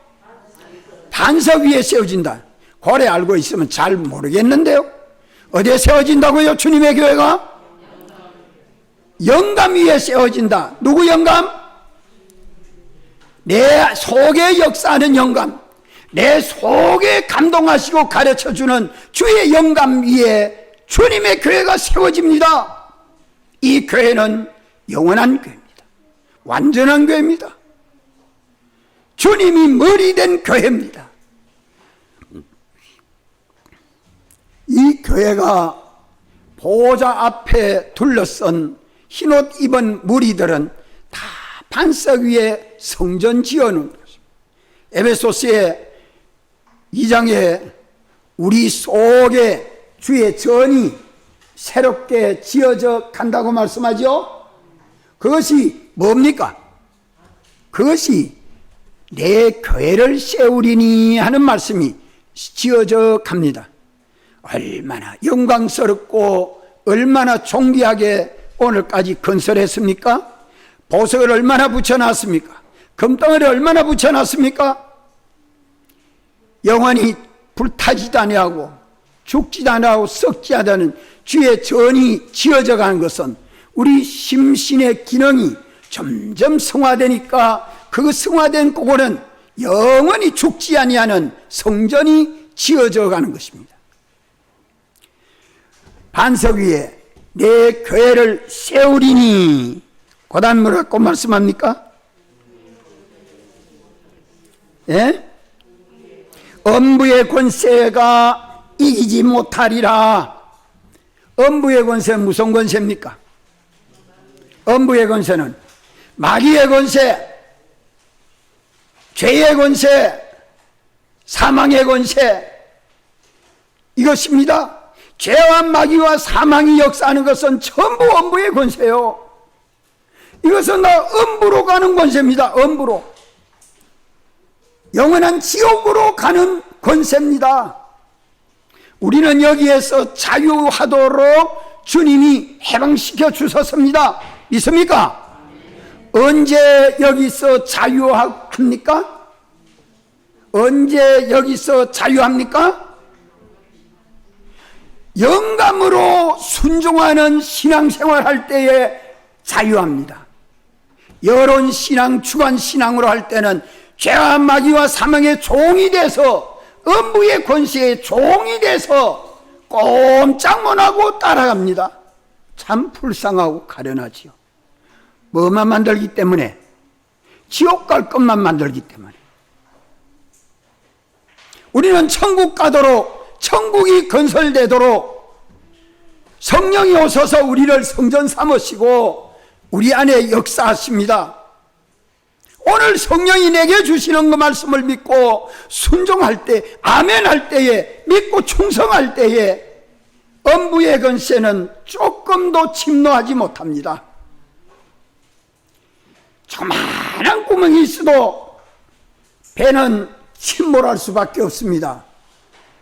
반석 위에 세워진다. 고래 알고 있으면 잘 모르겠는데요. 어디에 세워진다고요? 주님의 교회가? 영감 위에 세워진다. 누구 영감? 내 속에 역사하는 영감, 내 속에 감동하시고 가르쳐주는 주의 영감 위에 주님의 교회가 세워집니다. 이 교회는 영원한 교회입니다. 완전한 교회입니다. 주님이 머리 된 교회입니다. 이 교회가 보호자 앞에 둘러선 흰옷 입은 무리들은 다 반석 위에 성전 지어놓은 것입니다. 에베소서의 2장에 우리 속에 주의 전이 새롭게 지어져 간다고 말씀하죠. 그것이 뭡니까? 그것이 내 교회를 세우리니 하는 말씀이 지어져 갑니다. 얼마나 영광스럽고 얼마나 존귀하게 오늘까지 건설했습니까? 보석을 얼마나 붙여놨습니까? 금덩어리를 얼마나 붙여놨습니까? 영원히 불타지도 아니하고 죽지도 아니하고 썩지 않는 주의 전이 지어져 가는 것은 우리 심신의 기능이 점점 성화되니까 그 성화된 그거는 영원히 죽지 아니하는 성전이 지어져 가는 것입니다. 반석 위에 내 교회를 세우리니. 그 다음 뭐라고 말씀합니까? 예? 엄부의 권세가 이기지 못하리라. 엄부의 권세는 무슨 권세입니까? 엄부의 권세는 마귀의 권세, 죄의 권세, 사망의 권세, 이것입니다. 죄와 마귀와 사망이 역사하는 것은 전부 엄부의 권세요. 이것은 다 엄부로 가는 권세입니다. 엄부로. 영원한 지옥으로 가는 권세입니다. 우리는 여기에서 자유하도록 주님이 해방시켜 주셨습니다. 믿습니까? 언제 여기서 자유합니까? 언제 여기서 자유합니까? 영감으로 순종하는 신앙생활 할 때에 자유합니다. 여론 신앙, 주관 신앙으로 할 때는 죄와 마귀와 사망의 종이 돼서, 엄부의 권세의 종이 돼서 꼼짝 못하고 따라갑니다. 참 불쌍하고 가련하지요. 뭐만 만들기 때문에? 지옥 갈 것만 만들기 때문에. 우리는 천국 가도록, 천국이 건설되도록 성령이 오셔서 우리를 성전 삼으시고 우리 안에 역사하십니다. 오늘 성령이 내게 주시는 그 말씀을 믿고 순종할 때, 아멘 할 때에, 믿고 충성할 때에 엄부의 권세는 조금도 침노하지 못합니다. 조그마한 구멍이 있어도 배는 침몰할 수밖에 없습니다.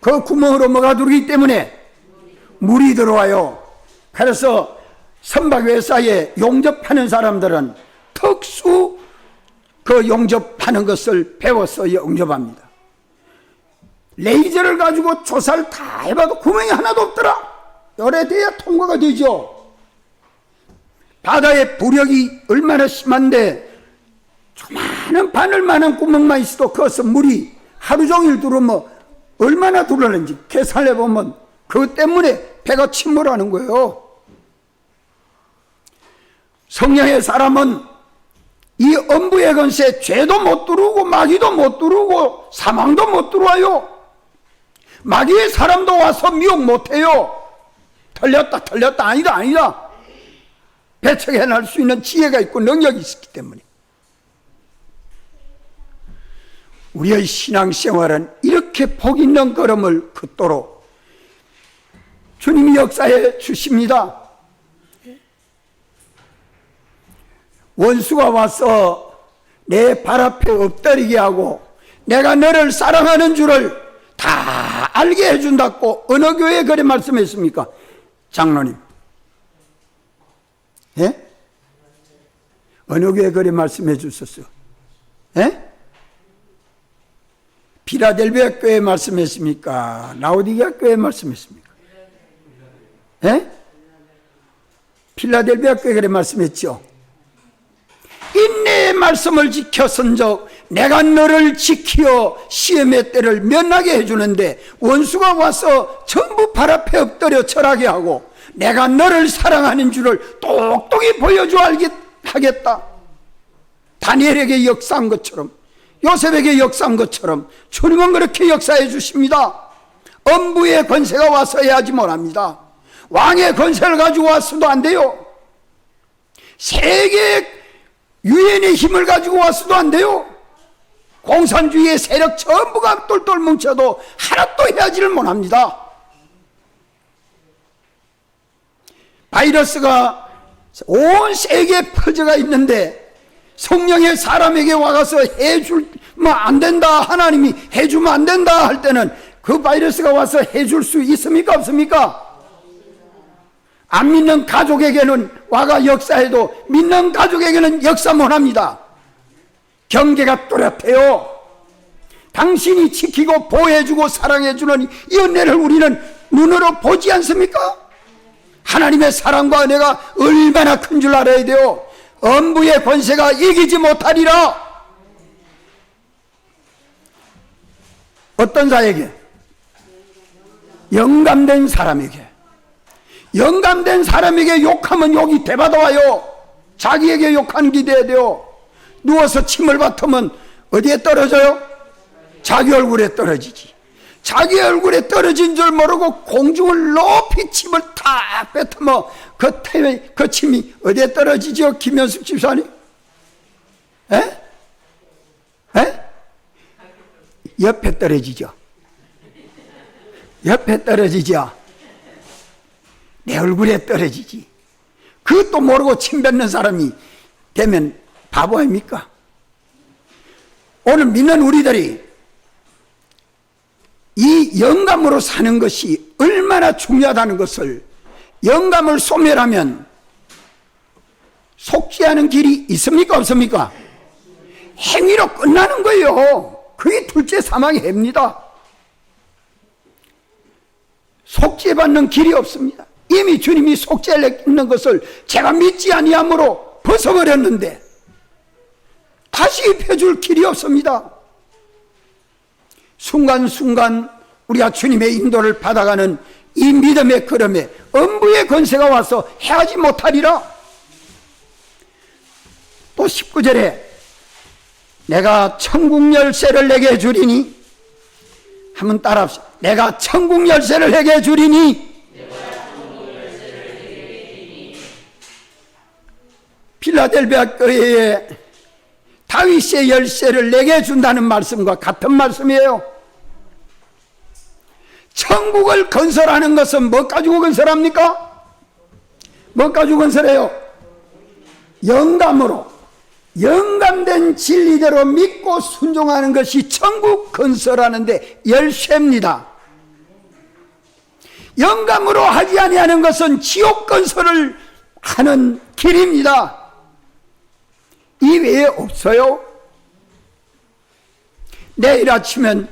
그 구멍으로 뭐가 들어오기 때문에? 물이 들어와요. 그래서 선박회사에 용접하는 사람들은 특수 그 용접하는 것을 배워서 용접합니다. 레이저를 가지고 조사를 다 해봐도 구멍이 하나도 없더라. 열애돼야 통과가 되죠. 바다의 부력이 얼마나 심한데 조그마한 바늘만한 구멍만 있어도 거기서 물이 하루 종일 들어오면 얼마나 들어오는지 계산해보면 그것 때문에 배가 침몰하는 거예요. 성령의 사람은 이 엄부의 권세, 죄도 못 들어오고 마귀도 못 들어오고 사망도 못 들어와요. 마귀의 사람도 와서 미혹 못해요. 틀렸다 아니다 배척해낼 수 있는 지혜가 있고 능력이 있기 때문에. 우리의 신앙생활은 이렇게 복 있는 걸음을 걷도록 주님이 역사해 주십니다. 원수가 와서 내 발 앞에 엎드리게 하고 내가 너를 사랑하는 줄을 다 알게 해준다고 어느 교회에 그래 말씀했습니까? 장로님, 예? 어느 교회에 그래 말씀해 주셨어요? 예? 필라델피아 교회에 말씀했습니까? 라오디게아 교회에 말씀했습니까? 예? 필라델피아 교회에 그래 말씀했죠. 인내의 말씀을 지켜선적 내가 너를 지키어 시험의 때를 면하게 해주는데 원수가 와서 전부 발 앞에 엎드려 절하게 하고 내가 너를 사랑하는 줄을 똑똑히 보여줘 하겠다. 다니엘에게 역사한 것처럼, 요셉에게 역사한 것처럼 주님은 그렇게 역사해 주십니다. 엄부의 권세가 와서 해야지 못합니다. 왕의 권세를 가지고 왔어도 안 돼요. 세계의 유엔의 힘을 가지고 왔어도 안 돼요. 공산주의의 세력 전부가 똘똘 뭉쳐도 하나도 해야지를 못합니다. 바이러스가 온 세계에 퍼져가 있는데 성령의 사람에게 와가서 해주면 안 된다, 하나님이 해주면 안 된다 할 때는 그 바이러스가 와서 해줄 수 있습니까? 없습니까? 안 믿는 가족에게는 와가 역사해도 믿는 가족에게는 역사 못합니다. 경계가 뚜렷해요. 당신이 지키고 보호해주고 사랑해주는 이 은혜를 우리는 눈으로 보지 않습니까? 하나님의 사랑과 은혜가 얼마나 큰 줄 알아야 돼요. 엄부의 권세가 이기지 못하리라. 어떤 자에게? 영감된 사람에게. 영감된 사람에게 욕하면 욕이 되받아와요. 자기에게 욕하는 게 돼야 돼요. 누워서 침을 뱉으면 어디에 떨어져요? 자기 얼굴에 떨어지지. 자기 얼굴에 떨어진 줄 모르고 공중을 높이 침을 탁 뱉으면 그 침이 어디에 떨어지죠? 김현숙 집사님? 에? 에? 옆에 떨어지죠. 옆에 떨어지죠. 내 얼굴에 떨어지지. 그것도 모르고 침 뱉는 사람이 되면 바보 아닙니까? 오늘 믿는 우리들이 이 영감으로 사는 것이 얼마나 중요하다는 것을, 영감을 소멸하면 속죄하는 길이 있습니까? 없습니까? 행위로 끝나는 거예요. 그게 둘째 사망의 해입니다. 속죄받는 길이 없습니다. 이미 주님이 속죄를 했는 것을 제가 믿지 아니함으로 벗어버렸는데 다시 입혀줄 길이 없습니다. 순간순간 우리가 주님의 인도를 받아가는 이 믿음의 걸음에 음부의 권세가 와서 해하지 못하리라. 또 19절에 내가 천국 열쇠를 내게 주리니, 한번 따라합시다. 내가 천국 열쇠를 내게 주리니. 필라델비아 교회에 다윗의 열쇠를 내게 준다는 말씀과 같은 말씀이에요. 천국을 건설하는 것은 뭐 가지고 건설합니까? 뭐 가지고 건설해요? 영감으로, 영감된 진리대로 믿고 순종하는 것이 천국 건설하는데 열쇠입니다. 영감으로 하지 아니하는 것은 지옥 건설을 하는 길입니다. 이 외에 없어요. 내일 아침엔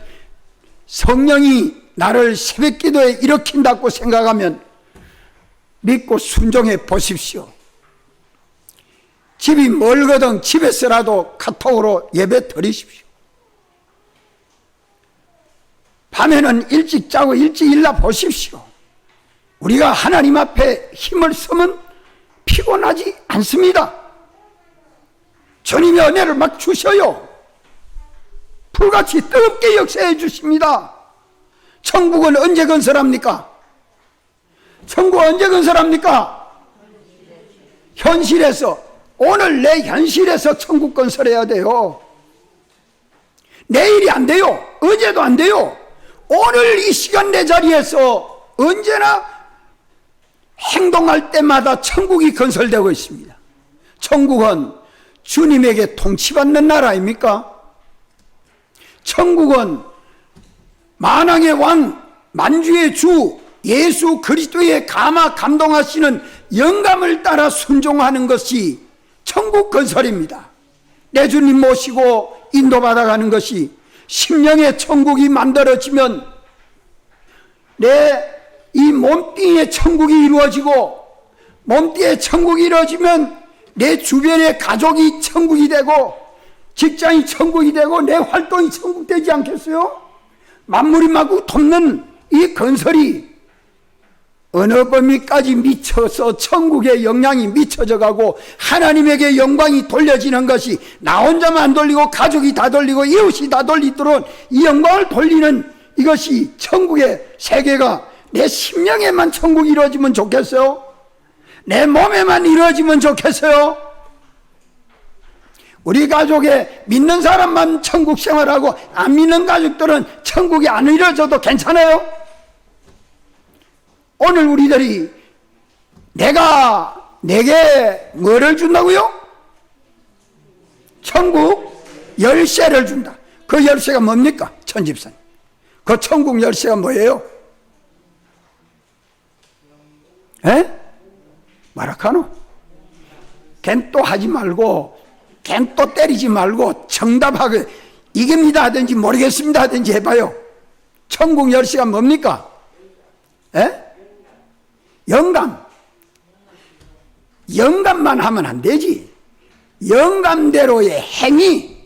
성령이 나를 새벽 기도에 일으킨다고 생각하면 믿고 순종해 보십시오. 집이 멀거든 집에서라도 카톡으로 예배 드리십시오. 밤에는 일찍 자고 일찍 일어나 보십시오. 우리가 하나님 앞에 힘을 쓰면 피곤하지 않습니다. 주님의 은혜를 막 주셔요. 불같이 뜨겁게 역사해 주십니다. 천국은 언제 건설합니까? 천국 언제 건설합니까? 현실에서, 오늘 내 현실에서 천국 건설해야 돼요. 내일이 안 돼요. 어제도 안 돼요. 오늘 이 시간 내 자리에서 언제나 행동할 때마다 천국이 건설되고 있습니다. 천국은 주님에게 통치받는 나라입니까? 천국은 만왕의 왕, 만주의 주 예수 그리스도의 감동하시는 영감을 따라 순종하는 것이 천국 건설입니다. 내 주님 모시고 인도받아가는 것이 심령의 천국이 만들어지면 내 이 몸뚱이의 천국이 이루어지고, 몸뚱이의 천국이 이루어지면 내 주변의 가족이 천국이 되고, 직장이 천국이 되고, 내 활동이 천국 되지 않겠어요? 만물이 마구 돕는 이 건설이 어느 범위까지 미쳐서 천국의 영향이 미쳐져 가고 하나님에게 영광이 돌려지는 것이 나 혼자만 안 돌리고 가족이 다 돌리고 이웃이 다 돌리도록 이 영광을 돌리는 이것이 천국의 세계가 내 심령에만 천국이 이루어지면 좋겠어요? 내 몸에만 이루어지면 좋겠어요? 우리 가족에 믿는 사람만 천국 생활하고 안 믿는 가족들은 천국이 안 이루어져도 괜찮아요? 오늘 우리들이 내게 뭐를 준다고요? 천국 열쇠를 준다. 그 열쇠가 뭡니까? 천집사님. 그 천국 열쇠가 뭐예요? 에? 마라카노? 걘 또 하지 말고, 걘 또 때리지 말고 정답하게 이깁니다 하든지 모르겠습니다 하든지 해봐요. 천국 열쇠가 뭡니까? 에? 영감. 영감만 하면 안 되지. 영감대로의 행위.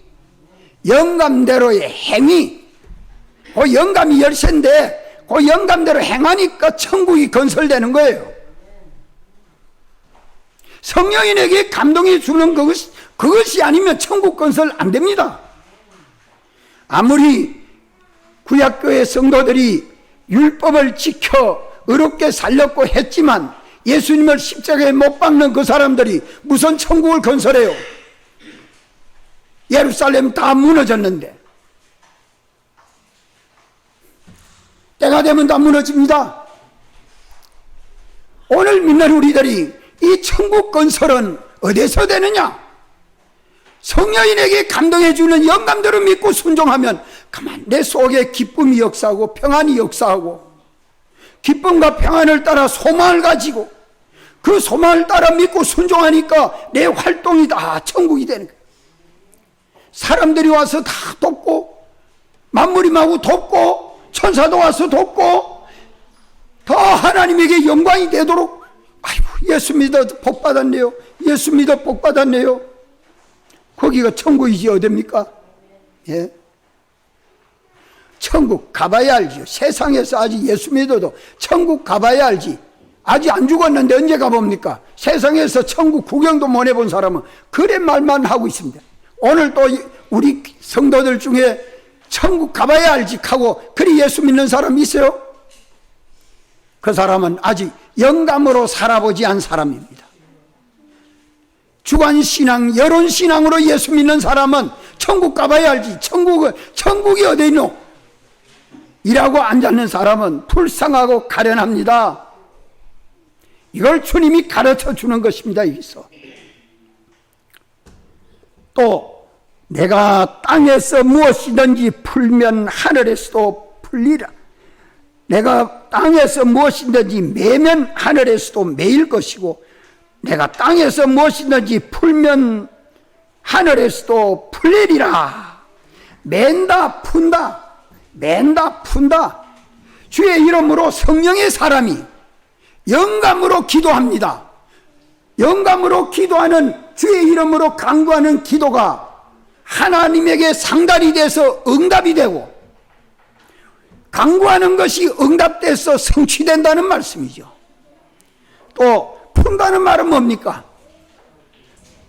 영감대로의 행위. 그 영감이 열쇠인데 그 영감대로 행하니까 천국이 건설되는 거예요. 성령이 내게 감동해 주는 그것이 아니면 천국 건설 안 됩니다. 아무리 구약교회 성도들이 율법을 지켜 의롭게 살렸고 했지만 예수님을 십자가에 못 박는 그 사람들이 무슨 천국을 건설해요? 예루살렘 다 무너졌는데 때가 되면 다 무너집니다. 오늘 믿는 우리들이 이 천국 건설은 어디서 되느냐? 성령인에게 감동해 주는 영감대로 믿고 순종하면 가만 내 속에 기쁨이 역사하고 평안이 역사하고, 기쁨과 평안을 따라 소망을 가지고 그 소망을 따라 믿고 순종하니까 내 활동이 다 천국이 되는 거예요. 사람들이 와서 다 돕고, 만물이 마구 돕고, 천사도 와서 돕고, 더 하나님에게 영광이 되도록, 아이고 예수 믿어 복 받았네요, 예수 믿어 복 받았네요. 거기가 천국이지 어딥니까? 예? 천국 가봐야 알죠. 세상에서 아직 예수 믿어도 천국 가봐야 알지. 아직 안 죽었는데 언제 가봅니까? 세상에서 천국 구경도 못 해본 사람은 그래 말만 하고 있습니다. 오늘 또 우리 성도들 중에 천국 가봐야 알지 하고 그리 예수 믿는 사람 있어요? 그 사람은 아직 영감으로 살아보지 않은 사람입니다. 주관신앙, 여론신앙으로 예수 믿는 사람은 천국 가봐야 알지, 천국이 어디 있노? 이라고 앉아있는 사람은 불쌍하고 가련합니다. 이걸 주님이 가르쳐 주는 것입니다. 여기서 또 내가 땅에서 무엇이든지 풀면 하늘에서도 풀리라. 내가 땅에서 무엇이든지 매면 하늘에서도 매일 것이고, 내가 땅에서 무엇이든지 풀면 하늘에서도 풀리리라. 맨다 푼다, 맨다 푼다. 주의 이름으로 성령의 사람이 영감으로 기도합니다. 영감으로 기도하는, 주의 이름으로 간구하는 기도가 하나님에게 상달이 돼서 응답이 되고, 간구하는 것이 응답돼서 성취된다는 말씀이죠. 또 푼다는 말은 뭡니까?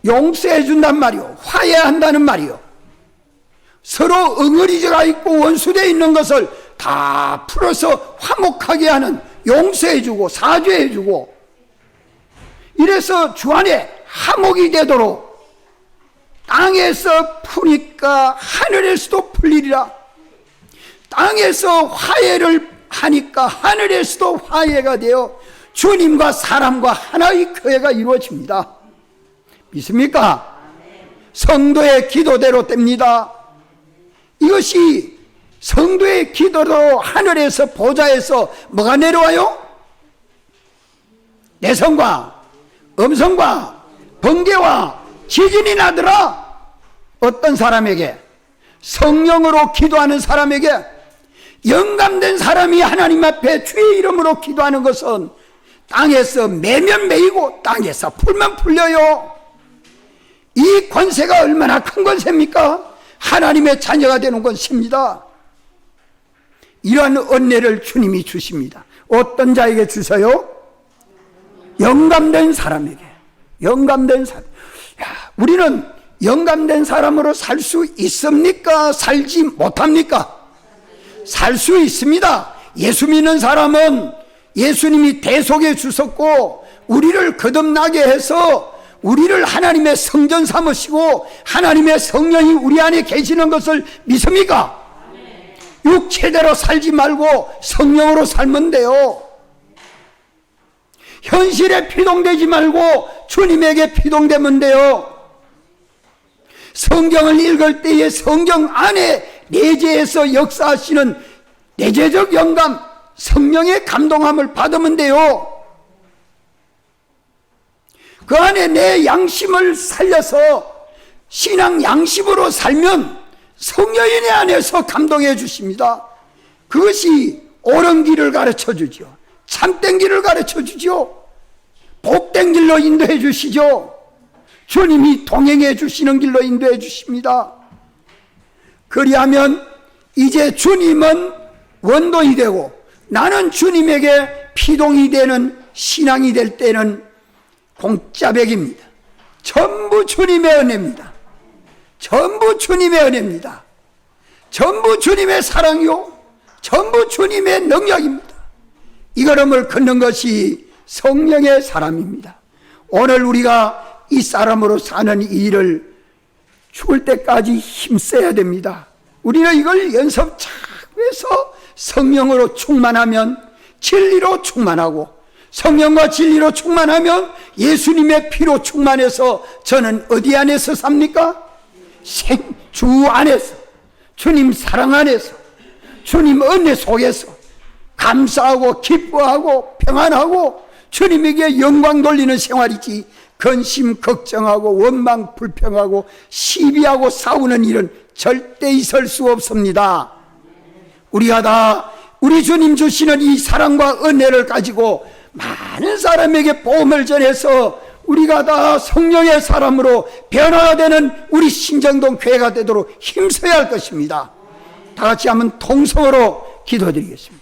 용서해 준단 말이요, 화해한다는 말이요. 서로 응어리져가 있고 원수되어 있는 것을 다 풀어서 화목하게 하는, 용서해 주고 사죄해 주고, 이래서 주 안에 화목이 되도록 땅에서 푸니까 하늘에서도 풀리리라. 땅에서 화해를 하니까 하늘에서도 화해가 되어 주님과 사람과 하나의 교회가 이루어집니다. 믿습니까? 성도의 기도대로 됩니다. 이것이 성도의 기도로 하늘에서 보좌에서 뭐가 내려와요? 내성과 음성과 번개와 지진이 나더라. 어떤 사람에게? 성령으로 기도하는 사람에게. 영감된 사람이 하나님 앞에 주의 이름으로 기도하는 것은 땅에서 매면 매이고 땅에서 풀면 풀려요. 이 권세가 얼마나 큰 권세입니까? 하나님의 자녀가 되는 권세입니다. 이러한 은혜를 주님이 주십니다. 어떤 자에게 주셔요? 영감된 사람에게. 영감된 사람. 우리는 영감된 사람으로 살 수 있습니까? 살지 못합니까? 살 수 있습니다. 예수 믿는 사람은 예수님이 대속해 주셨고, 우리를 거듭나게 해서 우리를 하나님의 성전 삼으시고 하나님의 성령이 우리 안에 계시는 것을 믿습니까? 육체대로 살지 말고 성령으로 살면 돼요. 현실에 피동되지 말고 주님에게 피동되면 돼요. 성경을 읽을 때에 성경 안에 내재해서 역사하시는 내재적 영감, 성령의 감동함을 받으면 돼요. 그 안에 내 양심을 살려서 신앙 양심으로 살면 성령의 안에서 감동해 주십니다. 그것이 옳은 길을 가르쳐 주죠. 참된 길을 가르쳐 주죠. 복된 길로 인도해 주시죠. 주님이 동행해 주시는 길로 인도해 주십니다. 그리하면 이제 주님은 원동이 되고 나는 주님에게 피동이 되는 신앙이 될 때는 공짜백입니다. 전부 주님의 은혜입니다. 전부 주님의 은혜입니다. 전부 주님의 사랑이요, 전부 주님의 능력입니다. 이 걸음을 걷는 것이 성령의 사람입니다. 오늘 우리가 이 사람으로 사는 이 일을 죽을 때까지 힘써야 됩니다. 우리는 이걸 연습 잘 해서 성령으로 충만하면 진리로 충만하고, 성령과 진리로 충만하면 예수님의 피로 충만해서 저는 어디 안에서 삽니까? 주 안에서, 주님 사랑 안에서, 주님 은혜 속에서 감사하고 기뻐하고 평안하고 주님에게 영광 돌리는 생활이지, 근심 걱정하고 원망 불평하고 시비하고 싸우는 일은 절대 있을 수 없습니다. 우리가 다 우리 주님 주시는 이 사랑과 은혜를 가지고 많은 사람에게 복음을 전해서 우리가 다 성령의 사람으로 변화되는 우리 신정동 교회가 되도록 힘써야 할 것입니다. 다 같이 한번 통성으로 기도드리겠습니다.